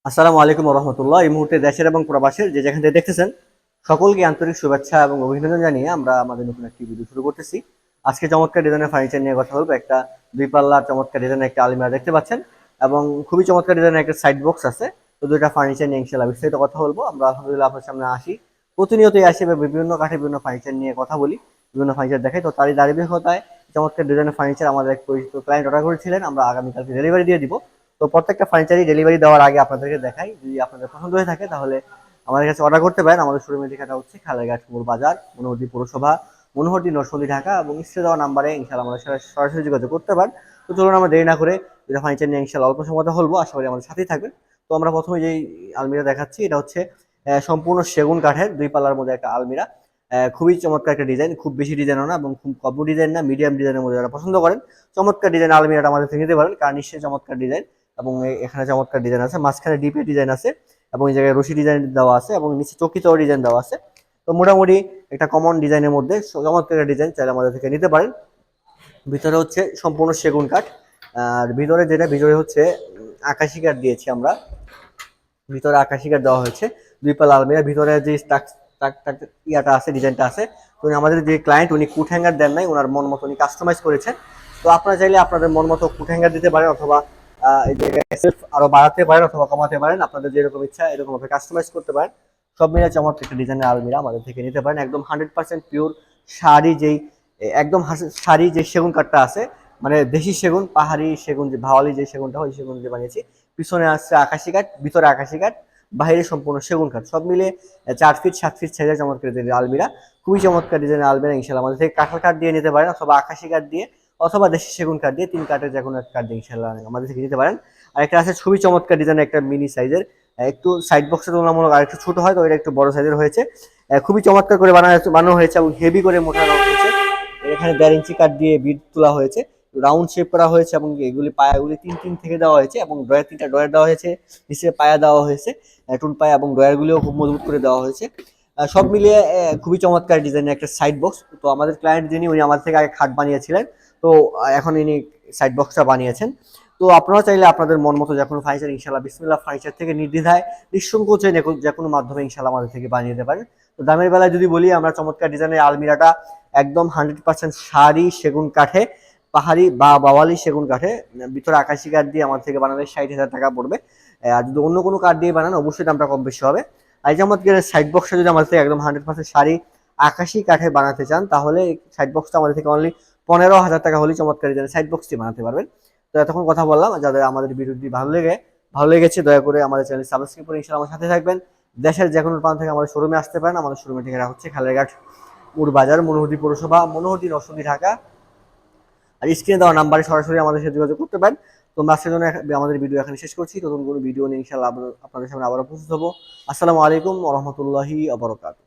আসসালামু আলাইকুম রহমতুল্লাহ। এই মুহূর্তে দেশের এবং প্রবাসের যে যেখান থেকে দেখতেছেন সকলকে আন্তরিক শুভেচ্ছা এবং অভিনন্দন জানিয়ে আমরা আমাদের নতুন একটি ভিডিও শুরু করতেছি। আজকে চমৎকার ডিজাইনের ফার্নিচার নিয়ে কথা বলবো। একটা দুই পাল্লার চমৎকার ডিজাইনের একটা আলমিরা দেখতে পাচ্ছেন এবং খুবই চমৎকার ডিজাইনের একটা সাইড বক্স আছে। তো দুইটা ফার্নিচার নিয়ে ইনশাআল্লাহ বিস্তারিত কথা বলবো। আমরা আলহামদুলিল্লাহ আপনার সামনে আসি, প্রতিনিয়তই আসি বা বিভিন্ন কাঠে বিভিন্ন ফার্নিচার নিয়ে কথা বলি, বিভিন্ন ফার্নিচার দেখাই। তো তারই ধারাবাহিকতায় চমৎকার ডিজাইনের ফার্নিচার আমাদের এক পরিচিত ক্লায়েন্ট অর্ডার করেছিলেন, আমরা আগামীকালকে ডেলিভারি দিয়ে দিব। তো প্রত্যেকটা ফার্নিচারই ডেলিভারি দেওয়ার আগে আপনাদেরকে দেখাই, যদি আপনাদের পছন্দ হয়ে থাকে তাহলে আমাদের কাছে অর্ডার করতে পারেন। আমাদের শোরুমের ঠিকানা হচ্ছে খালেরঘাট মূল বাজার, মনোহরদী পৌরসভা, মনোহরদী নরসন্দী ঢাকা, এবং স্ক্রিনে দেওয়া নাম্বারে ইনশাআল্লাহ আমাদের সাথে সরাসরি যোগাযোগ করতে পারেন। তো চলুন আমরা দেরি না করে যেটা ফার্নিচার নিয়ে ইনশাআল্লাহ অল্প সময় কথা বলবো, আশা করি আমাদের সাথেই থাকবেন। তো আমরা প্রথমে যেই আলমিরা দেখাচ্ছি এটা হচ্ছে সম্পূর্ণ সেগুন কাঠের দুই পাল্লার মধ্যে একটা আলমিরা। খুবই চমৎকার একটা ডিজাইন, খুব বেশি ডিজাইনও না এবং খুব কম ডিজাইন না, মিডিয়াম ডিজাইনের মধ্যে যারা পছন্দ করেন চমৎকার ডিজাইন আলমিরাটা আমাদের থেকে নিতে পারেন। কারণ নিশ্চয়ই চমৎকার ডিজাইন এবং এখানে চমৎকার ডিজাইন আছে, মাঝখানে ডিপে ডিজাইন আছে এবং এই জায়গায় রশি ডিজাইন দেওয়া আছে এবং নিচে চকিতেও ডিজাইন দেওয়া আছে। তো মোটামুটি একটা কমন ডিজাইনের মধ্যে চমৎকার ডিজাইন চাইলে আমাদের থেকে নিতে পারেন। ভিতরে হচ্ছে সম্পূর্ণ সেগুন কাঠ, আর ভিতরে ভিতরে হচ্ছে আকাশি কাঠ দিয়েছি আমরা, ভিতরে আকাশি কাঠ দেওয়া হয়েছে। দুই পাল্লা আলমিরা ভিতরে যে ইয়াটা আছে, ডিজাইনটা আছে, তো আমাদের যে ক্লায়েন্ট উনি কুট হ্যাঙ্গার দেন নাই, ওনার মন মতো উনি কাস্টমাইজ করেছেন। তো আপনারা চাইলে আপনাদের মন মতো কুট হ্যাঙ্গার দিতে পারেন অথবা এই জায়গায় সেলফ আরো বাড়াতে পারেন অথবা কমাতে পারেন, আপনাদের যেরকম ইচ্ছা এরকম ভাবে কাস্টমাইজ করতে পারেন। সব মিলে চমৎকার একটা ডিজাইনের আলমিরা আমাদের থেকে নিতে পারেন। একদম 100% পিওর শাড়ি, যেই একদম শাড়ি যে সেগুন কাঠটা আছে, মানে দেশি সেগুন, পাহাড়ি সেগুন, যে ভাওয়ালি যে সেগুনটা ওই সেগুন দিয়ে বানিয়েছি। পিছনে আসছে আকাশি কাঠ, ভিতরে আকাশি কাঠ, বাইরে সম্পূর্ণ সেগুন কাঠ, সব মিলে 4 ফিট 7 ফিট সাইজের চমৎকার আলমিরা। খুবই চমৎকার ডিজাইনের আলমিরা ইনশাল্লাহ আমাদের থেকে কাঁঠাল কাঠ দিয়ে নিতে পারেন অথবা আকাশি কাঠ দিয়ে অথবা দেশি সেগুন কাঠ দিয়ে, 3 কাঠের যে কোনো এক কাঠ দিয়ে ইনশাল্লাহ আমাদের থেকে নিতে পারেন। আর একটা আছে খুবই চমৎকার ডিজাইনের একটা মিনি সাইজের, একটু সাইড বক্সের তুলনামূলক আর একটু ছোট হয়, তো এটা একটু বড় সাইজের হয়েছে। খুবই চমৎকার করে বানানো হয়েছে এবং হেভি করে মোটানো হয়েছে। এখানে 1.5 ইঞ্চি কাঠ দিয়ে বিট তোলা হয়েছে, রাউন্ড শেপ করা হয়েছে এবং এগুলি পায়াগুলি 3 থেকে দেওয়া হয়েছে এবং ড্রয়ার 3টা ড্রয়ার দেওয়া হয়েছে, নিচে পায়া দেওয়া হয়েছে, টুল পায়া, এবং ড্রয়ারগুলিও খুব মজবুত করে দেওয়া হয়েছে। সব মিলিয়ে খুবই চমৎকার ডিজাইনের একটা সাইড বক্স। তো আমাদের ক্লায়েন্ট যিনি, উনি আমাদের থেকে আগে খাট বানিয়েছিলেন, তো এখন ইনি সাইড বক্সটা বানিয়েছেন। তো আপনারা চাইলে আপনাদের মন মতো যে কোনো ফার্নিচার ইনশাল্লাহ বিসমিল্লাহ ফার্নিচার থেকে নির্দ্বিধায় নিঃসংকোচে যে কোনো মাধ্যমে ইনশাল্লাহ আমাদের থেকে বানিয়ে দিতে পারেন। তো দামের বেলায় যদি বলি, আমরা চমৎকার ডিজাইনের আলমিরাটা একদম 100% শাড়ি সেগুন কাঠে, পাহাড়ি বা বাওয়ালি সেগুন কাঠে, ভিতরে আকাশি কাঠ দিয়ে আমার থেকে বানালে 60,000 টাকা পড়বে। আর যদি অন্য কোনো কাঠ দিয়ে বানান অবশ্যই দামটা কম বেশি হবে। আর এই যে আমাদের সাইড বক্সটা যদি আমাদের থেকে একদম 100% শাড়ি আকাশি কাঠে বানাতে চান, তাহলে সাইড বক্সটা আমাদের থেকে অনলি 15,000 টাকা হলেই চমৎকার ডিজাইনের সাইড বক্সটি বানাতে পারবেন। তো এতক্ষণ কথা বললাম, যাদের আমাদের ভিডিওটি ভালো লেগেছে দয়া করে আমাদের চ্যানেল সাবস্ক্রাইব করে ইনশাআল্লাহ আমার সাথে থাকবেন। দেশের যে কোনো প্রান্ত থেকে আমাদের শোরুমে আসতে পারেন। আমাদের শোরুমের ঠিকানা হচ্ছে খালেরঘাট মূল বাজার, মনোহরদী পৌরসভা, মনোহরদী নরসন্দী ঢাকা। আর স্ক্রিনে দেওয়া নাম্বারে সরাসরি আমাদের সাথে যোগাযোগ করতে পারেন। তো আজকের জন্য আমাদের ভিডিও এখানে শেষ করছি। নতুন কোনো ভিডিও নিয়ে ইনশাআল্লাহ আপনাদের সামনে আবার উপস্থিত হবো। আসসালামু আলাইকুম ওয়া রাহমাতুল্লাহি ওয়া বারাকাতুহু।